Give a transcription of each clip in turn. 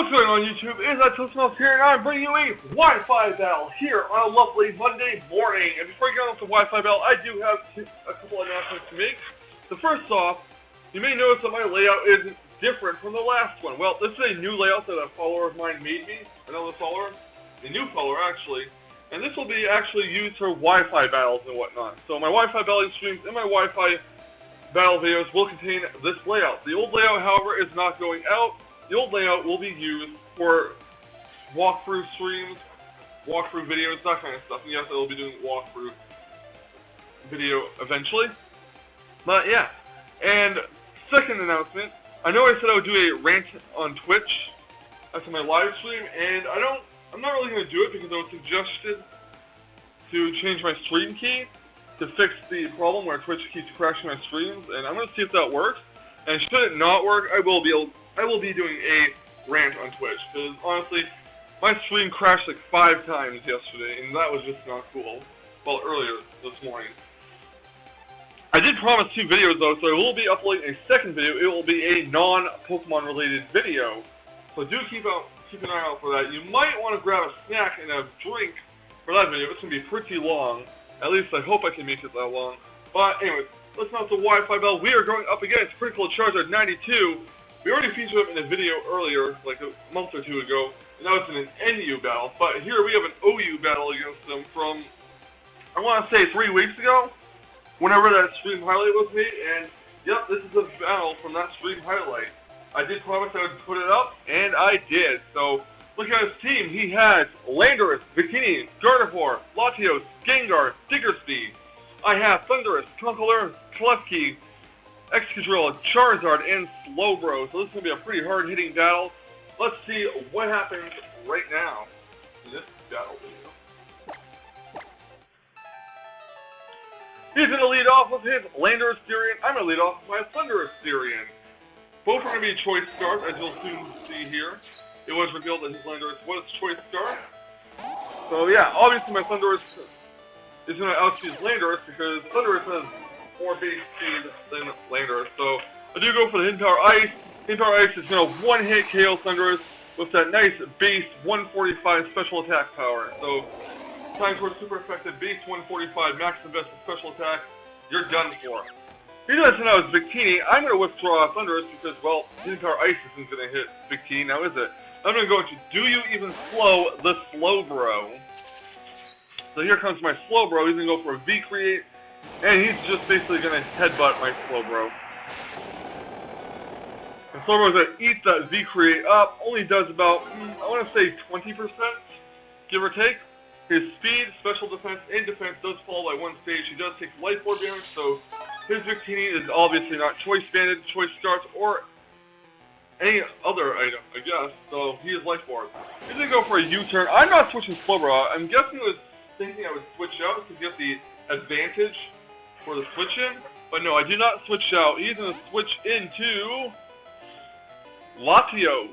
What's going on YouTube? It is Toastmouse here, and I'm bringing you a Wi-Fi battle here on a lovely Monday morning. And before I get on with the Wi-Fi battle, I do have a couple of announcements to make. So first off, you may notice that my layout is different from the last one. Well, this is a new layout that a follower of mine made me, another follower, a new follower actually. And this will be actually used for Wi-Fi battles and whatnot. So my Wi-Fi battling streams and my Wi-Fi battle videos will contain this layout. The old layout, however, is not going out. The old layout will be used for walkthrough streams, walkthrough videos, that kind of stuff. And yes, I will be doing walkthrough video eventually. But yeah. And second announcement, I know I said I would do a rant on Twitch after my live stream, and I'm not really going to do it because I was suggested to change my stream key to fix the problem where Twitch keeps crashing my streams, and I'm going to see if that works. And should it not work, I will be doing a rant on Twitch, because honestly, my stream crashed like 5 times yesterday, and that was just not cool. Well, earlier this morning. I did promise 2 videos though, so I will be uploading a second video. It will be a non-Pokemon related video, so do keep an eye out for that. You might want to grab a snack and a drink for that video. It's going to be pretty long. At least I hope I can make it that long. But anyways, let's not the Wi-Fi bell. We are going up against CriticalCharizard92. We already featured him in a video earlier, like a month or 2 ago, and that was in an NU battle. But here we have an OU battle against him from, I want to say 3 weeks ago, whenever that stream highlight was made. And yep, this is a battle from that stream highlight. I did promise I would put it up, and I did. So look at his team. He has Landorus, Victini, Gardevoir, Latios, Gengar, Diggersby. I have Thundurus, Conkeldurr, Klefki, Excadrill, Charizard, and Slowbro. So this is going to be a pretty hard-hitting battle. Let's see what happens right now in this battle video. He's going to lead off with his Landorus Therian. I'm going to lead off with my Thundurus Therian. Both are going to be choice stars, as you'll soon see here. It was revealed that his Landorus was choice star. So yeah, obviously my Thundurus is going to outspeed Landorus because Thundurus has more base speed than Landorus. So I do go for the Hidden Power Ice. Hidden Power Ice is going to one-hit KO Thundurus with that nice base 145 special attack power. So time towards super effective base 145 max invested special attack. You're done for. He does send out his Victini. I'm going to withdraw Thundurus because, well, Hidden Power Ice isn't going to hit Victini now, is it? I'm going to go into Do You Even Slow the Slowbro. So here comes my Slowbro. He's going to go for a V-Create, and he's just basically going to headbutt my Slowbro. And Slowbro's going to eat that V-Create up. Only does about, I want to say 20%, give or take. His speed, special defense, and defense does fall by 1 stage. He does take life orb damage, so his Victini is obviously not choice banded, choice starts, or any other item, I guess. So he is life orb. He's going to go for a U-turn. I'm not switching Slowbro out. I'm guessing it was thinking I would switch out to get the advantage for the switch in, but no, I do not switch out. He's going to switch into Latios.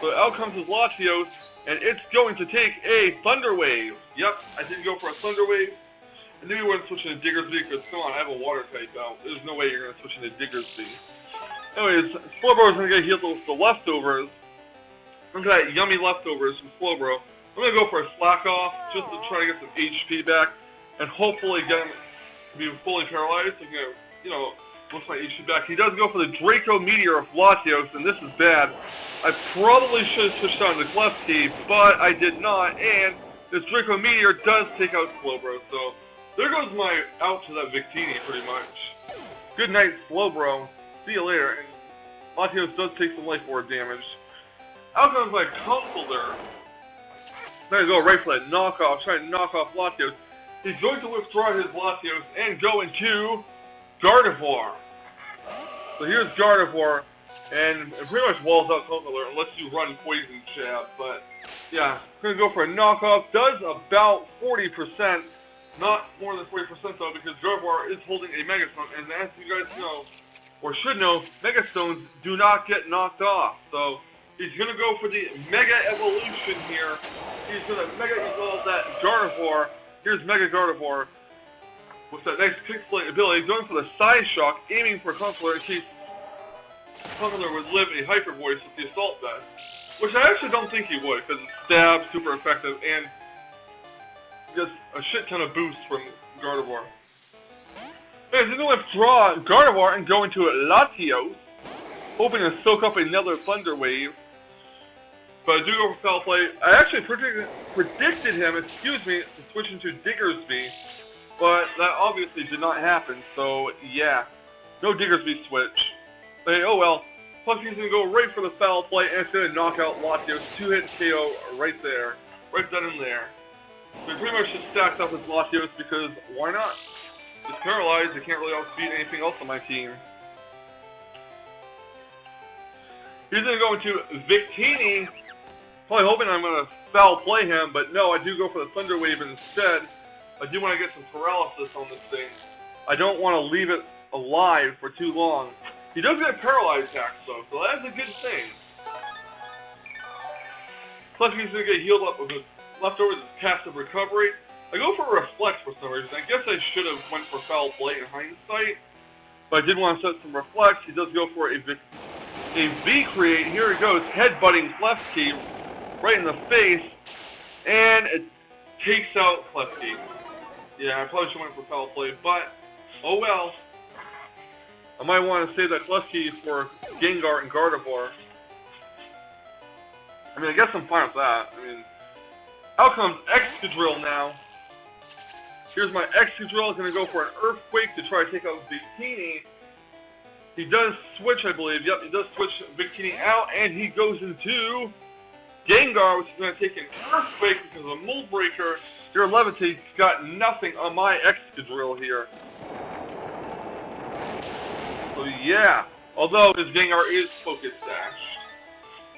So out comes his Latios, and it's going to take a Thunder Wave. Yep, I did go for a Thunder Wave. I knew you wouldn't switch into Diggersby because, come on, I have a Water type out. There's no way you're going to switch into Diggersby. Anyways, Slowbro is going to get healed with the leftovers. Look at that yummy leftovers from Slowbro. I'm going to go for a Slack Off just to try to get some HP back and hopefully get him to be fully paralyzed. So you know, once my HP back. He does go for the Draco Meteor of Latios, and this is bad. I probably should have switched on to Klefki, but I did not, and this Draco Meteor does take out Slowbro, so there goes my out to that Victini pretty much. Good night, Slowbro. See you later. And Latios does take some life orb damage. Out comes my Conkeldurr. I'm going to go right for that knockoff, try to knock off Latios. He's going to withdraw his Latios and go into Gardevoir. So here's Gardevoir, and it pretty much walls out Conkeldurr unless you run Poison Jab. But yeah, I'm going to go for a knockoff. Does about 40%. Not more than 40% though, because Gardevoir is holding a Mega Stone, and as you guys know, or should know, Mega Stones do not get knocked off. So he's going to go for the Mega Evolution here. He's going to Mega Evolve that Gardevoir. Here's Mega Gardevoir with that nice Kick Split ability, going for the Side Shock, aiming for Conkeldurr in case Conkeldurr would live a Hyper Voice with the Assault Vest. which I actually don't think he would, because it's stab, super effective, and just a shit ton of boosts from Gardevoir. And he's going to withdraw Gardevoir and go into Latios, hoping to soak up another Thunder Wave. But I do go for Foul Play. I actually predicted him, to switch into Diggersby, but that obviously did not happen, so yeah. No Diggersby switch. Hey, oh well. Plus he's going to go right for the Foul Play, and it's going to knock out Latios. 2-hit KO right there. Right then and there. So he pretty much just stacks up his Latios because why not? It's paralyzed, they can't really outspeed anything else on my team. He's going to go into Victini. Probably hoping I'm going to Foul Play him, but no, I do go for the Thunder Wave instead. I do want to get some paralysis on this thing. I don't want to leave it alive for too long. He does get paralyzed attacks though, so that's a good thing. Plus he's going to get healed up with his leftovers his passive recovery. I go for a Reflect for some reason. I guess I should have went for Foul Play in hindsight. But I did want to set some Reflects. He does go for a V-Create. Here it goes, headbutting Klefki right in the face. And it takes out Klefki. Yeah, I probably should have went for Foul Play, but oh well. I might want to save that Klefki for Gengar and Gardevoir. I mean, I guess I'm fine with that. I mean, out comes Excadrill now. Here's my Excadrill. Going to go for an Earthquake to try to take out Victini. He does switch, I believe. Yep, he does switch Victini out, and he goes into Gengar, which is going to take an Earthquake because of a Mold Breaker. Your Levitate's got nothing on my Excadrill here. So yeah, although his Gengar is Focus Dash.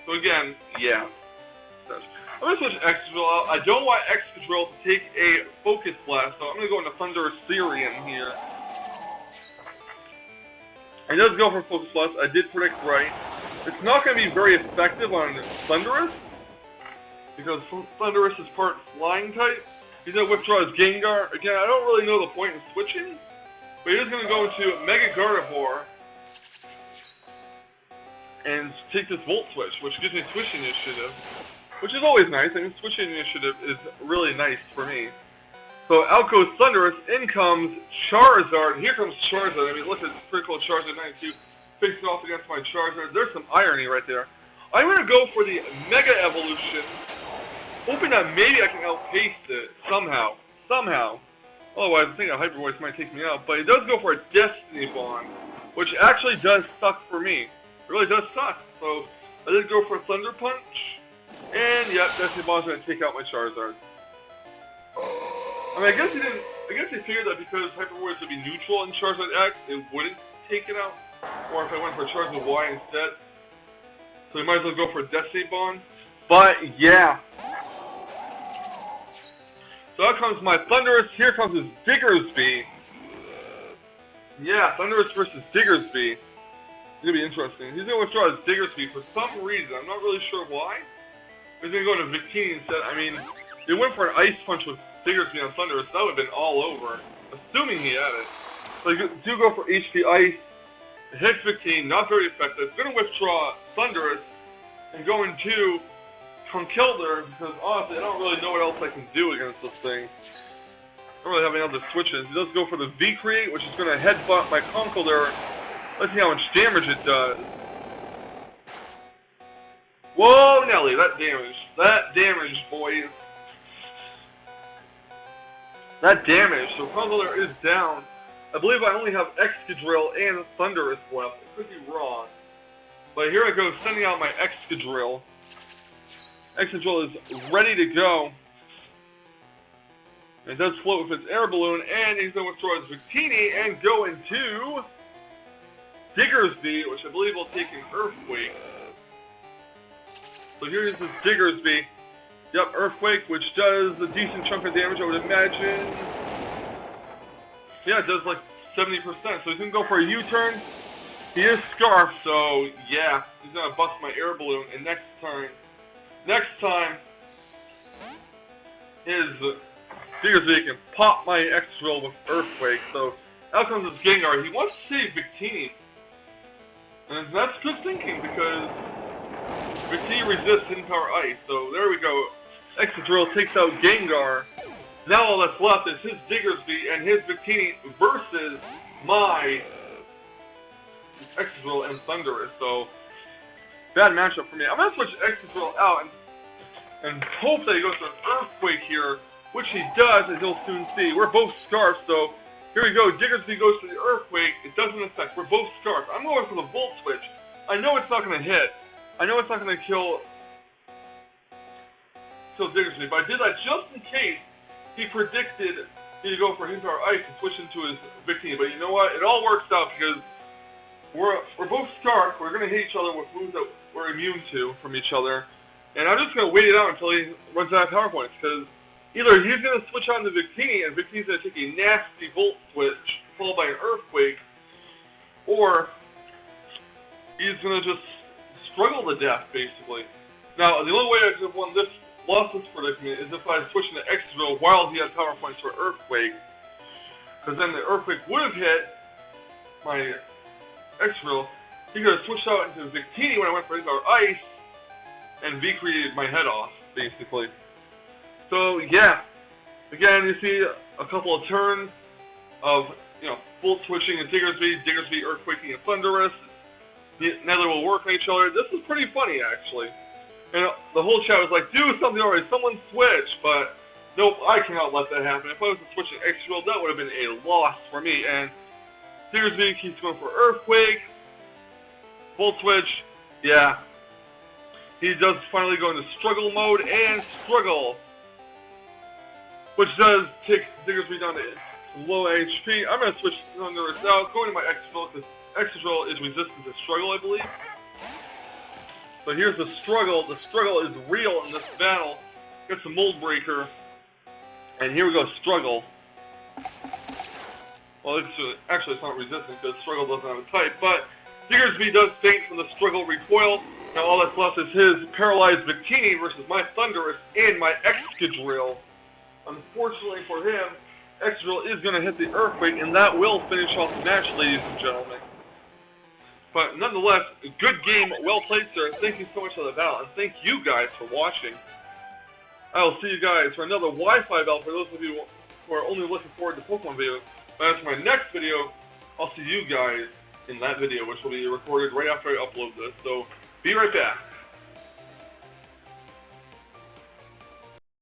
So again, yeah. I'm going to switch Excadrill out. I don't want Excadrill to take a Focus Blast, so I'm going to go into Thunder Sirian here. He does go for Focus Blast. I did predict right. It's not going to be very effective on Thundurus, because Thundurus is part Flying type. He's going to withdraw his Gengar. Again, I don't really know the point in switching, but he is going to go into Mega Gardevoir and take this Volt Switch, which gives me Switch Initiative, which is always nice. I mean, Switch Initiative is really nice for me. So out goes Thundurus, in comes Charizard. Here comes Charizard. I mean, look at CriticalCharizard92 facing off against my Charizard. There's some irony right there. I'm going to go for the Mega Evolution, hoping that maybe I can outpace it somehow. Otherwise, I think a Hyper Voice might take me out. But it does go for a Destiny Bond, which actually does suck for me. It really does suck. So I did go for a Thunder Punch. And yep, Destiny Bond's going to take out my Charizard. I mean, I guess he figured that because Hyper Voice would be neutral in Charizard X, it wouldn't take it out. Or if I went for Charizard Y instead. So he might as well go for a Destiny Bond. But yeah. So out comes my Thundurus. Here comes his Diggersby. Yeah, Thundurus versus Diggersby. It's going to be interesting. He's going to withdraw his Diggersby for some reason. I'm not really sure why. He's going to go into Victini instead. I mean, they went for an Ice Punch with Diggersby on Thundurus. That would have been all over. Assuming he had it. So you do go for HP Ice. Hit Victini, not very effective. Going to withdraw Thundurus and go into Conkeldurr because honestly, I don't really know what else I can do against this thing. I don't really have any other switches. He does go for the V-Create, which is going to headbutt my Conkeldurr. Let's see how much damage it does. Whoa, Nelly, that damage. That damage, boys. That damage. So Conkeldurr is down. I believe I only have Excadrill and Thundurus left. I could be wrong. But here I go, sending out my Excadrill. Excadrill is ready to go. It does float with its air balloon, and he's going to withdraw his Victini and go into Diggersby, which I believe will take an Earthquake. So here's his Diggersby. Yep, Earthquake, which does a decent chunk of damage, I would imagine. Yeah, it does like 70%, so he's going to go for a U-turn. He is Scarf, so yeah, he's going to bust my air balloon, and next time, his Diggersby can pop my Excadrill with Earthquake, so out comes his Gengar. He wants to save Victini, and that's good thinking, because Victini resists hidden power ice, so there we go. Excadrill takes out Gengar. Now all that's left is his Diggersby and his Victini versus my Excadrill and Thundurus, so bad matchup for me. I'm going to switch Excadrill out and hope that he goes to an Earthquake here, which he does, as you'll soon see. We're both Scarfs, so here we go. Diggersby goes to the Earthquake. It doesn't affect. We're both Scarfs. I'm going for the Volt Switch. I know it's not going to hit. I know it's not going to kill Diggersby, but I did that just in case he predicted me to go for his power ice and switch into his Victini. But you know what? It all works out because we're both Scarfs. We're going to hit each other with moves that we're immune to from each other. And I'm just going to wait it out until he runs out of power points, because either he's going to switch on to Victini, and Victini's going to take a nasty Volt Switch, followed by an Earthquake, or he's going to just struggle to death, basically. Now, the only way I could have lost this predicament is if I switched into Excadrill while he had power points for Earthquake, because then the Earthquake would have hit my Excadrill. He could have switched out into Victini when I went for his power ice, and V-created my head off, basically. So, yeah. Again, you see a couple of turns of, Volt switching and Diggersby, Earthquaking and Thundurus. Neither will work on each other. This is pretty funny, actually. And the whole chat was like, do something already, someone switch, but nope, I cannot let that happen. If I was to switch an Excadrill, that would have been a loss for me, and Diggersby keeps going for Earthquake, Volt Switch, yeah. He does finally go into struggle mode and struggle, which does take Diggersby down to low HP. I'm going to switch Thundurus out, going to my Excadrill, because Excadrill is resistant to struggle, I believe. So here's the struggle. The struggle is real in this battle. Gets the Mold Breaker, and here we go, struggle. Well, actually it's not resistant because struggle doesn't have a type, but Diggersby does faint from the struggle recoil. Now all that's left is his paralyzed Victini versus my Thundurus and my Excadrill. Unfortunately for him, Excadrill is going to hit the Earthquake, and that will finish off the match, ladies and gentlemen. But nonetheless, good game, well played, sir. Thank you so much for the battle, and thank you guys for watching. I will see you guys for another Wi-Fi battle for those of you who are only looking forward to Pokemon videos. But as for my next video, I'll see you guys in that video, which will be recorded right after I upload this. So, be right back.